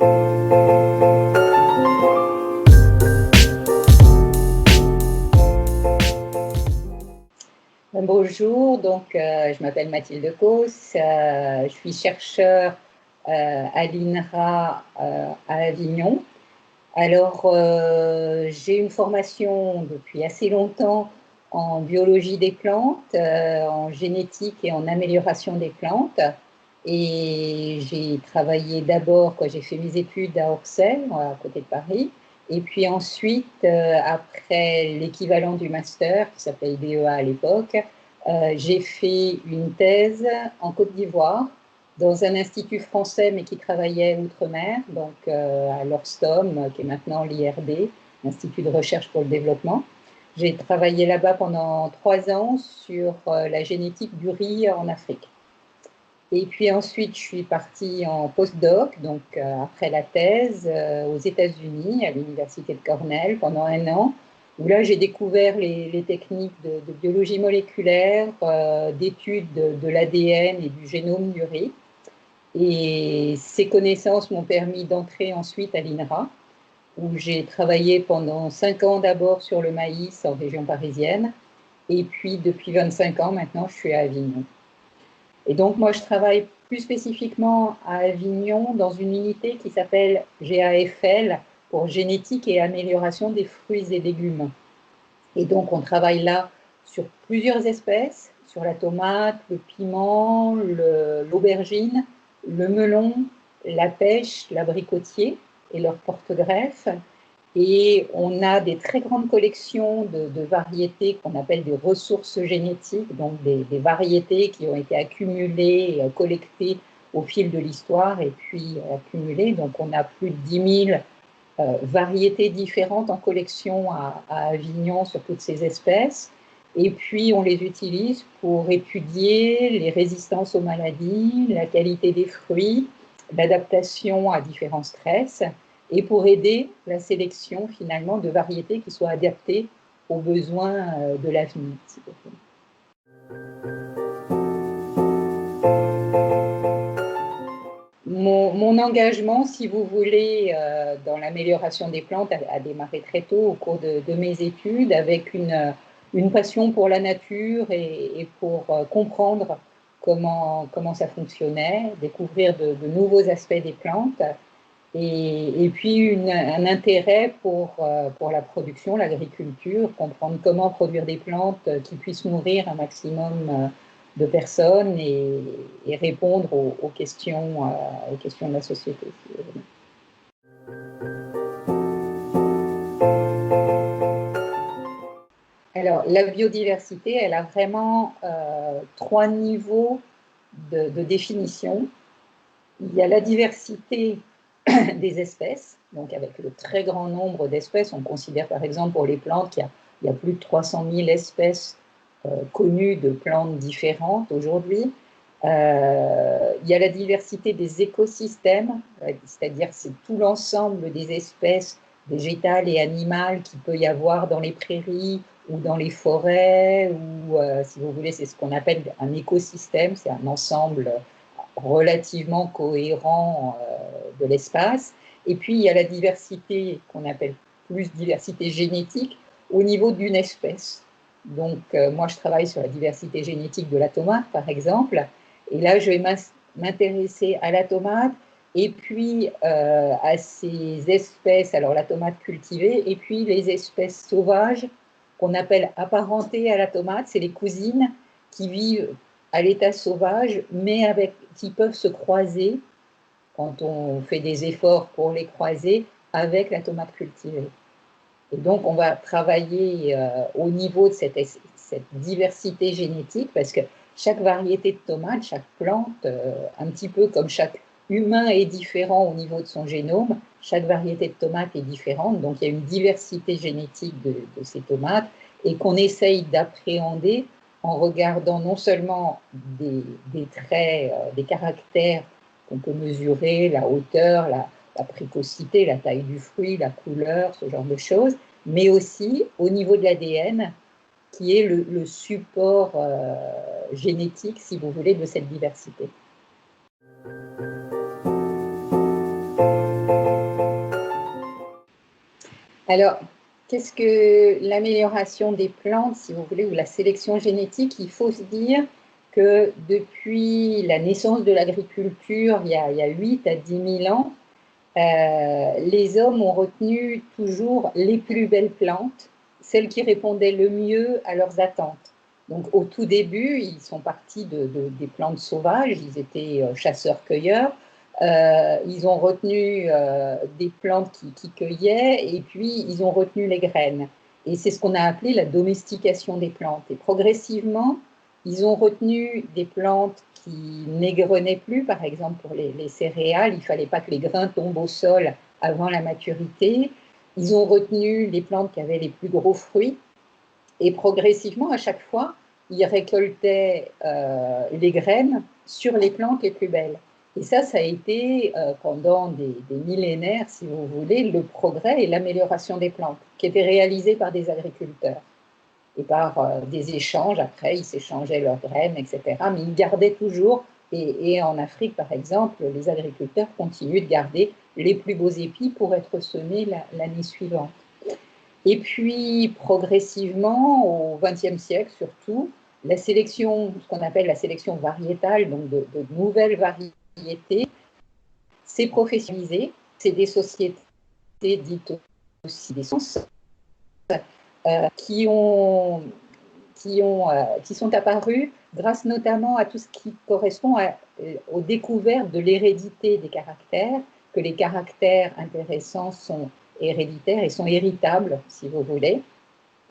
Bonjour, je m'appelle Mathilde Causse, je suis chercheure à l'INRA à Avignon. Alors, j'ai une formation depuis assez longtemps en biologie des plantes, en génétique et en amélioration des plantes. Et j'ai travaillé d'abord, quand j'ai fait mes études à Orcel, à côté de Paris. Et puis ensuite, après l'équivalent du master, qui s'appelait DEA à l'époque, j'ai fait une thèse en Côte d'Ivoire, dans un institut français, mais qui travaillait outre-mer, donc à l'Orstom, qui est maintenant l'IRD, l'Institut de recherche pour le développement. J'ai travaillé là-bas pendant 3 ans sur la génétique du riz en Afrique. Et puis ensuite, je suis partie en postdoc, donc après la thèse, aux États-Unis, à l'université de Cornell, pendant 1 an, où là, j'ai découvert les techniques de biologie moléculaire, d'études de l'ADN et du génome du riz. Et ces connaissances m'ont permis d'entrer ensuite à l'INRA, où j'ai travaillé pendant 5 ans d'abord sur le maïs en région parisienne, et puis depuis 25 ans maintenant, je suis à Avignon. Et donc moi, je travaille plus spécifiquement à Avignon dans une unité qui s'appelle GAFL, pour génétique et amélioration des fruits et légumes. Et donc on travaille là sur plusieurs espèces, sur la tomate, le piment, l'aubergine, le melon, la pêche, l'abricotier et leurs porte-greffes. Et on a des très grandes collections de variétés qu'on appelle des ressources génétiques, donc des variétés qui ont été accumulées, collectées au fil de l'histoire et puis accumulées. Donc on a plus de 10 000 variétés différentes en collection à Avignon sur toutes ces espèces. Et puis, on les utilise pour étudier les résistances aux maladies, la qualité des fruits, l'adaptation à différents stress, et pour aider la sélection, finalement, de variétés qui soient adaptées aux besoins de l'avenir, s'il vous plaît. Mon engagement, si vous voulez, dans l'amélioration des plantes a démarré très tôt au cours de mes études, avec une passion pour la nature et pour comprendre comment ça fonctionnait, découvrir de nouveaux aspects des plantes, et puis un intérêt pour la production, l'agriculture, comprendre comment produire des plantes qui puissent nourrir un maximum de personnes et répondre aux questions de la société. Alors, la biodiversité, elle a vraiment 3 niveaux de définition. Il y a la diversité des espèces, donc avec le très grand nombre d'espèces. On considère par exemple pour les plantes qu'il y a plus de 300 000 espèces connues de plantes différentes aujourd'hui. Il y a la diversité des écosystèmes, c'est-à-dire c'est tout l'ensemble des espèces végétales et animales qu'il peut y avoir dans les prairies ou dans les forêts, ou si vous voulez, c'est ce qu'on appelle un écosystème, c'est un ensemble relativement cohérent de l'espace. Et puis, il y a la diversité qu'on appelle plus diversité génétique au niveau d'une espèce. Donc, moi, je travaille sur la diversité génétique de la tomate, par exemple. Et là, je vais m'intéresser à la tomate et puis à ces espèces, alors la tomate cultivée, et puis les espèces sauvages qu'on appelle apparentées à la tomate, c'est les cousines qui vivent à l'état sauvage, mais qui peuvent se croiser quand on fait des efforts pour les croiser avec la tomate cultivée. Et donc, on va travailler au niveau de cette diversité génétique, parce que chaque variété de tomate, chaque plante, un petit peu comme chaque humain est différent au niveau de son génome, chaque variété de tomate est différente, donc il y a une diversité génétique de ces tomates, et qu'on essaye d'appréhender en regardant non seulement des traits, des caractères qu'on peut mesurer, la hauteur, la précocité, la taille du fruit, la couleur, ce genre de choses, mais aussi au niveau de l'ADN, qui est le support génétique, si vous voulez, de cette diversité. Alors, qu'est-ce que l'amélioration des plantes, si vous voulez, ou la sélection génétique? Il faut se dire que depuis la naissance de l'agriculture, il y a 8 à 10 000 ans, les hommes ont retenu toujours les plus belles plantes, celles qui répondaient le mieux à leurs attentes. Donc, au tout début, ils sont partis des plantes sauvages, ils étaient chasseurs-cueilleurs. Ils ont retenu des plantes qui cueillaient, et puis ils ont retenu les graines. Et c'est ce qu'on a appelé la domestication des plantes. Et progressivement, ils ont retenu des plantes qui n'égrenaient plus, par exemple pour les céréales, il ne fallait pas que les grains tombent au sol avant la maturité. Ils ont retenu les plantes qui avaient les plus gros fruits. Et progressivement, à chaque fois, ils récoltaient les graines sur les plantes les plus belles. Et ça a été pendant des millénaires, si vous voulez, le progrès et l'amélioration des plantes, qui étaient réalisés par des agriculteurs. Et par des échanges, après, ils s'échangeaient leurs graines, etc. Mais ils gardaient toujours, et en Afrique, par exemple, les agriculteurs continuent de garder les plus beaux épis pour être semés l'année suivante. Et puis, progressivement, au XXe siècle surtout, la sélection, ce qu'on appelle la sélection variétale, donc de nouvelles variétés, s'est professionnalisée. C'est des sociétés dites aussi des sciences qui sont apparues grâce notamment à tout ce qui correspond aux découvertes de l'hérédité des caractères, que les caractères intéressants sont héréditaires et sont héritables, si vous voulez.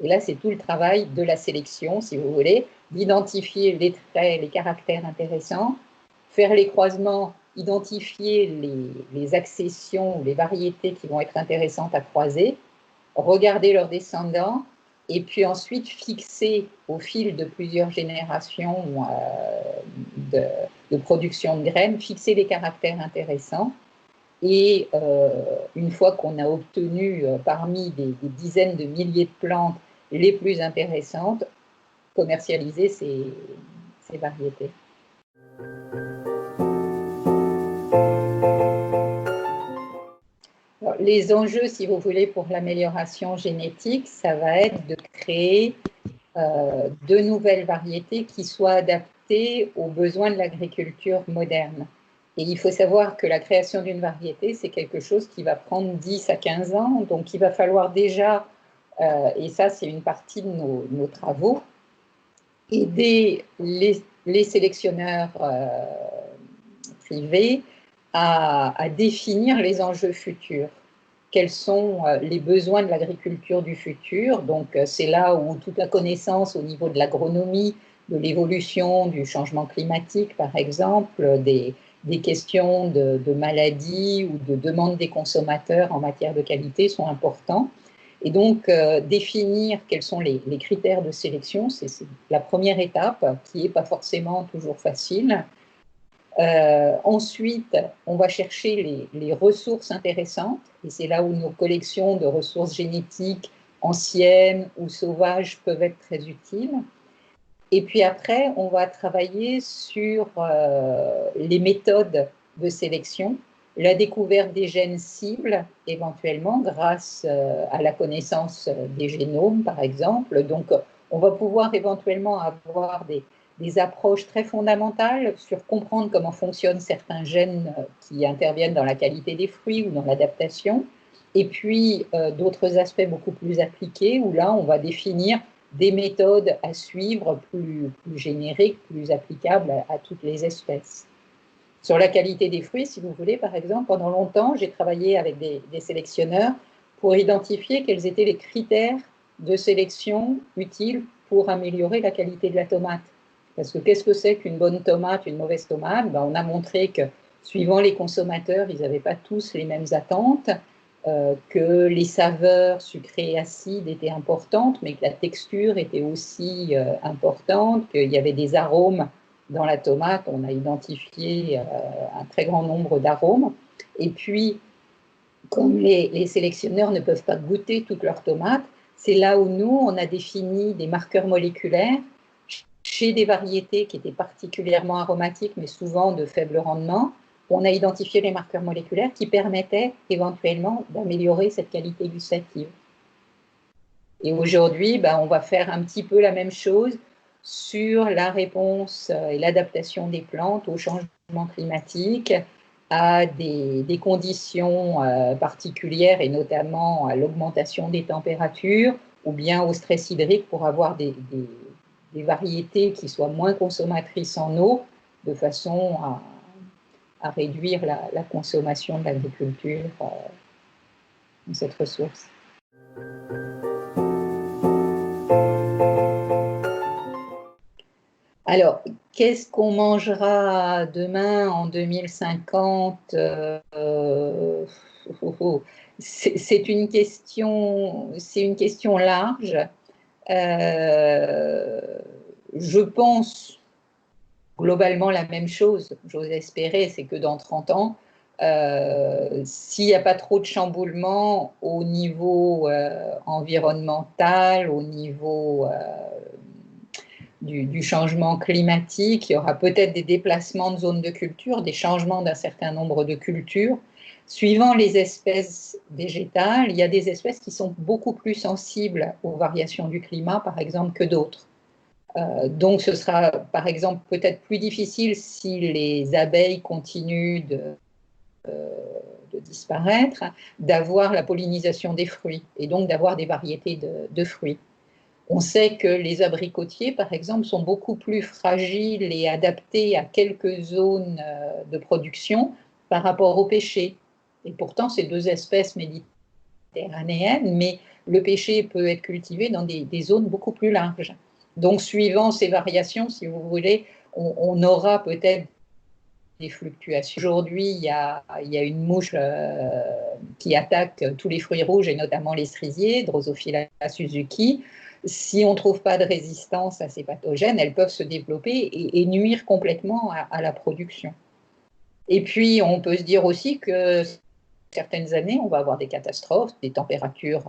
Et là, c'est tout le travail de la sélection, si vous voulez, d'identifier les traits, les caractères intéressants, faire les croisements, identifier les accessions, les variétés qui vont être intéressantes à croiser, regarder leurs descendants, et puis ensuite fixer au fil de plusieurs générations de production de graines, fixer les caractères intéressants. Et une fois qu'on a obtenu parmi des dizaines de milliers de plantes les plus intéressantes, commercialiser ces variétés. Alors, les enjeux, si vous voulez, pour l'amélioration génétique, ça va être de créer de nouvelles variétés qui soient adaptées aux besoins de l'agriculture moderne. Et il faut savoir que la création d'une variété, c'est quelque chose qui va prendre 10 à 15 ans, donc il va falloir déjà, et ça c'est une partie de nos travaux, aider les sélectionneurs privés à définir les enjeux futurs. Quels sont les besoins de l'agriculture du futur? Donc, c'est là où toute la connaissance au niveau de l'agronomie, de l'évolution, du changement climatique, par exemple, des questions de maladies ou de demande des consommateurs en matière de qualité sont importants. Et donc, définir quels sont les critères de sélection, c'est la première étape, qui n'est pas forcément toujours facile. Ensuite, on va chercher les ressources intéressantes, et c'est là où nos collections de ressources génétiques anciennes ou sauvages peuvent être très utiles. Et puis après, on va travailler sur les méthodes de sélection, la découverte des gènes cibles, éventuellement, grâce à la connaissance des génomes, par exemple. Donc, on va pouvoir éventuellement avoir des approches très fondamentales sur comprendre comment fonctionnent certains gènes qui interviennent dans la qualité des fruits ou dans l'adaptation. Et puis, d'autres aspects beaucoup plus appliqués, où là, on va définir des méthodes à suivre plus génériques, plus applicables à toutes les espèces. Sur la qualité des fruits, si vous voulez, par exemple, pendant longtemps, j'ai travaillé avec des sélectionneurs pour identifier quels étaient les critères de sélection utiles pour améliorer la qualité de la tomate. Parce que qu'est-ce que c'est qu'une bonne tomate, une mauvaise tomate? On a montré que, suivant les consommateurs, ils n'avaient pas tous les mêmes attentes, que les saveurs sucrées et acides étaient importantes, mais que la texture était aussi importante, qu'il y avait des arômes dans la tomate. On a identifié un très grand nombre d'arômes. Et puis, comme les sélectionneurs ne peuvent pas goûter toutes leurs tomates, c'est là où nous, on a défini des marqueurs moléculaires chez des variétés qui étaient particulièrement aromatiques, mais souvent de faible rendement. On a identifié les marqueurs moléculaires qui permettaient éventuellement d'améliorer cette qualité gustative. Et aujourd'hui, on va faire un petit peu la même chose sur la réponse et l'adaptation des plantes au changement climatique, à des conditions particulières et notamment à l'augmentation des températures ou bien au stress hydrique pour avoir des variétés qui soient moins consommatrices en eau de façon à réduire la consommation de l'agriculture de cette ressource. Alors, qu'est-ce qu'on mangera demain en 2050 c'est une question large. Je pense globalement la même chose, j'ose espérer, c'est que dans 30 ans, s'il n'y a pas trop de chamboulements au niveau environnemental, au niveau du changement climatique, il y aura peut-être des déplacements de zones de culture, des changements d'un certain nombre de cultures. Suivant les espèces végétales, il y a des espèces qui sont beaucoup plus sensibles aux variations du climat, par exemple, que d'autres. Donc, ce sera, par exemple, peut-être plus difficile si les abeilles continuent de disparaître, d'avoir la pollinisation des fruits et donc d'avoir des variétés de fruits. On sait que les abricotiers, par exemple, sont beaucoup plus fragiles et adaptés à quelques zones de production par rapport au pêcher. Et pourtant, c'est deux espèces méditerranéennes, mais le pêcher peut être cultivé dans des zones beaucoup plus larges. Donc, suivant ces variations, si vous voulez, on aura peut-être des fluctuations. Aujourd'hui, il y a une mouche qui attaque tous les fruits rouges et notamment les cerisiers, Drosophila suzuki. Si on ne trouve pas de résistance à ces pathogènes, elles peuvent se développer et nuire complètement à la production. Et puis, on peut se dire aussi que certaines années, on va avoir des catastrophes, des températures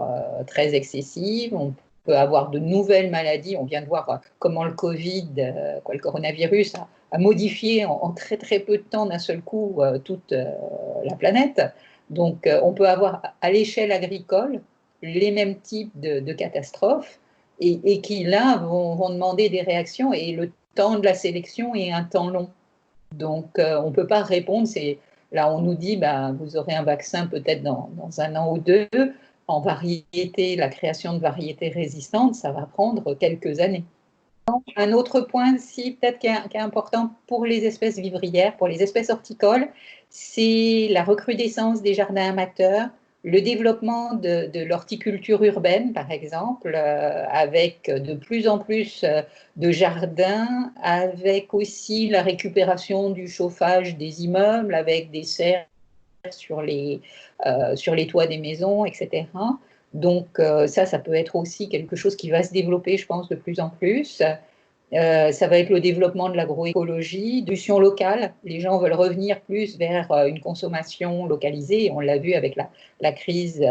très excessives, on peut avoir de nouvelles maladies. On vient de voir comment le Covid, le coronavirus, a modifié en très très peu de temps d'un seul coup toute la planète. Donc on peut avoir à l'échelle agricole les mêmes types de catastrophes et qui là vont demander des réactions et le temps de la sélection est un temps long. Donc on ne peut pas répondre, là, on nous dit, vous aurez un vaccin peut-être dans un an ou deux. En variété, la création de variétés résistantes, ça va prendre quelques années. Un autre point aussi, peut-être qui est important pour les espèces vivrières, pour les espèces horticoles, c'est la recrudescence des jardins amateurs, le développement de l'horticulture urbaine, par exemple, avec de plus en plus de jardins, avec aussi la récupération du chauffage des immeubles, avec des serres sur les toits des maisons, etc. Donc ça peut être aussi quelque chose qui va se développer, je pense, de plus en plus. Ça va être le développement de l'agroécologie, d'ustion locale. Les gens veulent revenir plus vers une consommation localisée. On l'a vu avec la crise,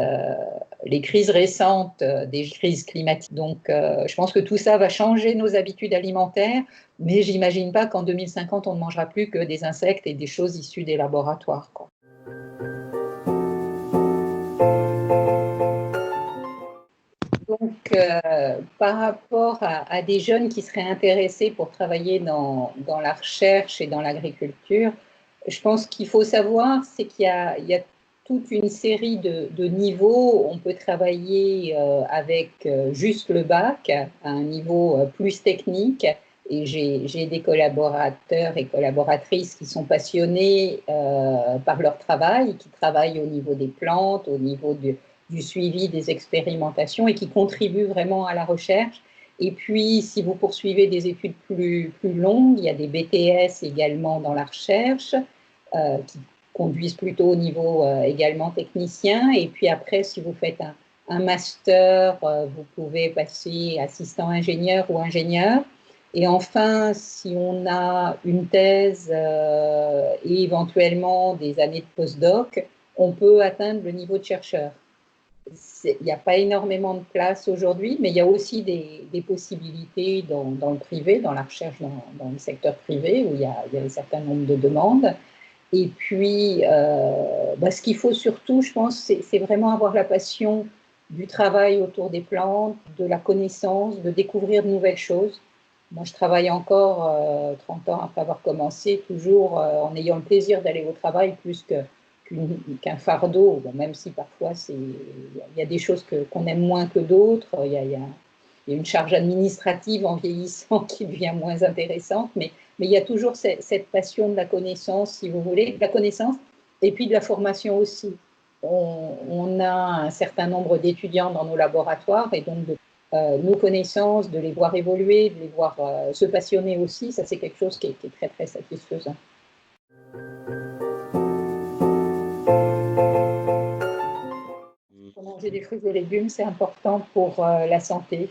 les crises récentes des crises climatiques. Donc, je pense que tout ça va changer nos habitudes alimentaires, mais j'imagine pas qu'en 2050, on ne mangera plus que des insectes et des choses issues des laboratoires, quoi. Donc, par rapport à des jeunes qui seraient intéressés pour travailler dans la recherche et dans l'agriculture, je pense qu'il faut savoir, c'est qu'il y a toute une série de niveaux. On peut travailler avec juste le bac, à un niveau plus technique. Et j'ai des collaborateurs et collaboratrices qui sont passionnés par leur travail, qui travaillent au niveau des plantes, au niveau du suivi des expérimentations et qui contribuent vraiment à la recherche. Et puis, si vous poursuivez des études plus longues, il y a des BTS également dans la recherche qui conduisent plutôt au niveau également technicien. Et puis après, si vous faites un master, vous pouvez passer assistant ingénieur ou ingénieur. Et enfin, si on a une thèse et éventuellement des années de postdoc, on peut atteindre le niveau de chercheur. Il n'y a pas énormément de place aujourd'hui, mais il y a aussi des possibilités dans le privé, dans la recherche dans le secteur privé, où il y a un certain nombre de demandes. Et puis, ce qu'il faut surtout, je pense, c'est vraiment avoir la passion du travail autour des plantes, de la connaissance, de découvrir de nouvelles choses. Moi, je travaille encore 30 ans après avoir commencé, toujours en ayant le plaisir d'aller au travail plus qu'un fardeau, bon, même si parfois il y a des choses qu'on aime moins que d'autres, il y a une charge administrative en vieillissant qui devient moins intéressante, mais il y a toujours cette passion de la connaissance, si vous voulez, de la connaissance, et puis de la formation aussi. On a un certain nombre d'étudiants dans nos laboratoires, et donc nos connaissances, de les voir évoluer, de les voir se passionner aussi, ça c'est quelque chose qui est très très satisfaisant. Mmh. Manger des fruits et légumes, c'est important pour la santé.